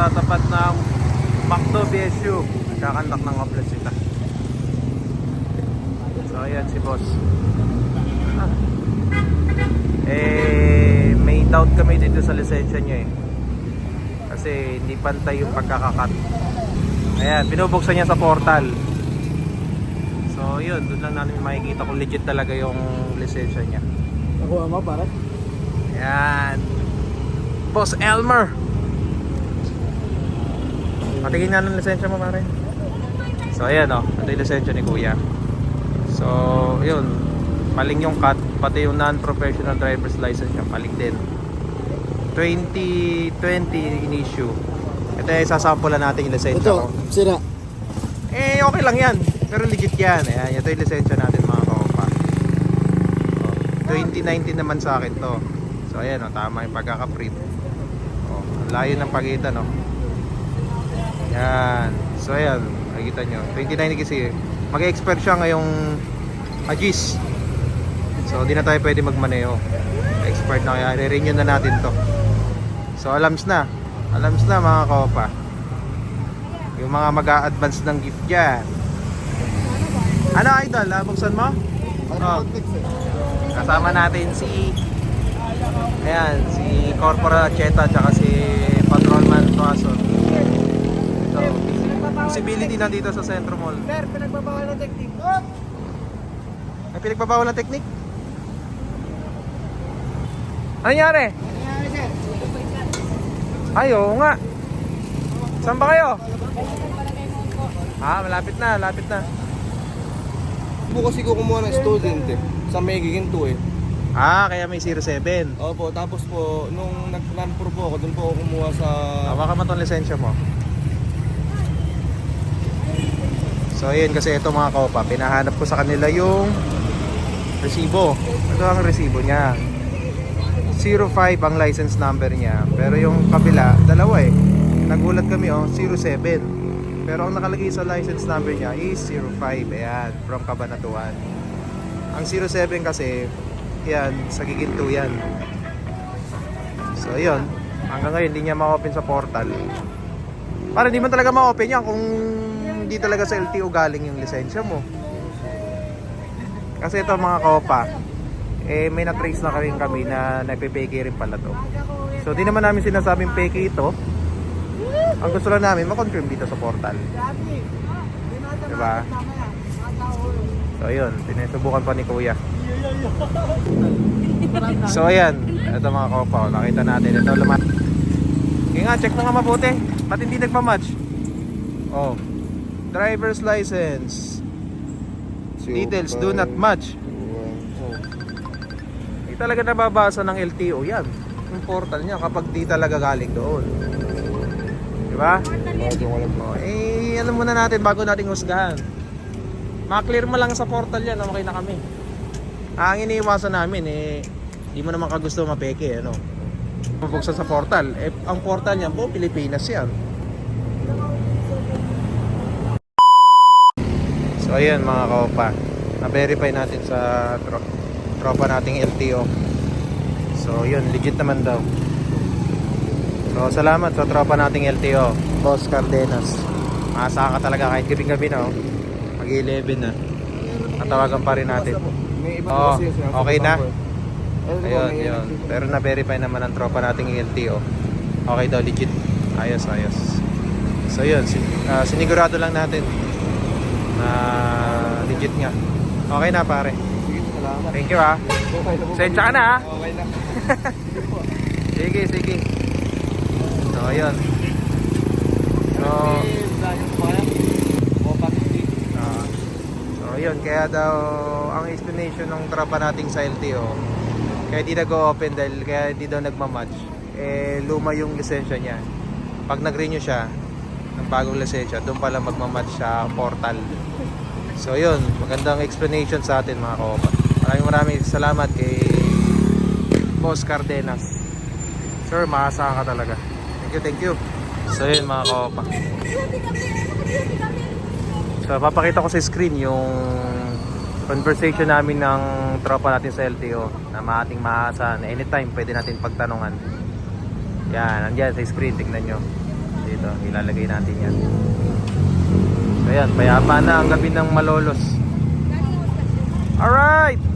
sa tapat ng McDo BSU. Nagkakandak ng Oplet sila. So ayan si boss. May doubt kami dito sa lisensya niya kasi hindi pantay yung pagkakakat. Ayan, binubuksan niya sa portal. So yun, doon lang namin makikita kung legit talaga yung lisensya niya. Nakuha mo pare? Ayan, Boss Elmer. Patingin nga ng lisensya mo pare. So ayan ito yung lisensya ni kuya. So yun, maling yung cut, pati yung non-professional driver's license niya, maling din. 2020 in issue. Ito ay sasampulan natin yung lisensya ko. Ito, sira. Okay lang yan, pero legit yan. Ayan, ito yung lisensya natin mga kaopa. 2019 naman sa akin to. So ayan tama yung pagkaka-print. Ang layo ng pagitan Yan. So ayan, nakikita nyo 2019 kasi mag-expire siya ngayong Agis. So di na tayo pwede magmaneho, expired na, kaya re-renew na natin to. So alams na mga kaopa, yung mga mag-a-advance ng gift dyan. Ano idol, buksan mo? Kasama natin si Corporal Cheta tsaka si Patrolman Tuason. So visibility nandito sa Centro Mall. Sir, pinagbabawal ng technique. May pinagbabawal ng technique? Ano nangyari? Sir? Ay, oo nga. Saan ba kayo? Malapit na. Po kasi ko kumuha ng student sa may giginto Kaya may 07. Opo, tapos po nung nag-transfer po ako, doon po ako kumuha sa... Baka mo itong lisensya mo. So ayun, kasi ito mga kaopa, pinahanap ko sa kanila yung resibo. Ito ang resibo niya. 05 ang license number niya. Pero yung kabila, dalawa Nagulat kami 07. Pero ang nakalagay sa license number niya is 05. Ayan, from Cabanatuan. Ang 07 kasi, yan, sa Giginto yan. So ayun, hanggang ngayon hindi niya ma-open sa portal. Para hindi man talaga ma-open yan kung hindi talaga sa LTO galing yung lisensya mo. Kasi ito mga kaopa, may na-trace na kami na nagpe-peke rin pala to. So di naman namin sinasabing peke ito. Ang gusto lang namin ma-confirm dito sa portal. Diba? So ayun, sinusubukan pa ni kuya. So ayan, ito mga kaopa, nakita natin ito laman. Kaya nga, check mo nga mabuti. Ba't hindi nagpa-match? Driver's license details do not match. Hindi talaga nababasa ng LTO yan, yung portal niya, kapag di talaga galing doon. Diba? Ano muna natin bago natin husgahan. Ma-clear mo lang sa portal yan, okay na kami. Ang iniiwasan namin di mo naman kagusto mapeke mabuksan sa portal. Ang portal niyan po Pilipinas yan. So ayan mga kaopa, na-verify natin sa tropa nating LTO. So yun, legit naman daw. So salamat sa tropa nating LTO, Boss Cardenas. Maasa ka talaga kahit gabing-gabi na mag-11 na. Natawagan pa rin natin. Okay na? Ayun. Pero na-verify naman ang tropa nating LTO. Okay daw, legit. Ayos. So yun, sinigurado lang natin legit nga. Okay na pare. Thank you Sensya ka na Okay na. Sige. So ayun. So ayun, kaya daw ang explanation ng tropa nating sa LTO, kaya di nag-open dahil kaya di daw nagmamatch, luma yung lisensya niya. Pag nag-renew siya ng bagong lisensya, doon pala magmamatch sa portal. So yun, magandang explanation sa atin mga kaopa. Maraming salamat kay Boss Cardenas. Sir, maasahan ka talaga. Thank you. So yun mga kaopa. So papakita ko sa screen yung conversation namin ng tropa natin sa LTO na ating maasahan. Anytime pwede natin pagtanungan. Yan, nandiyan sa screen, tignan nyo. dito. Ilalagay natin yan. So yan, payapa na ang gabi ng Malolos. Alright!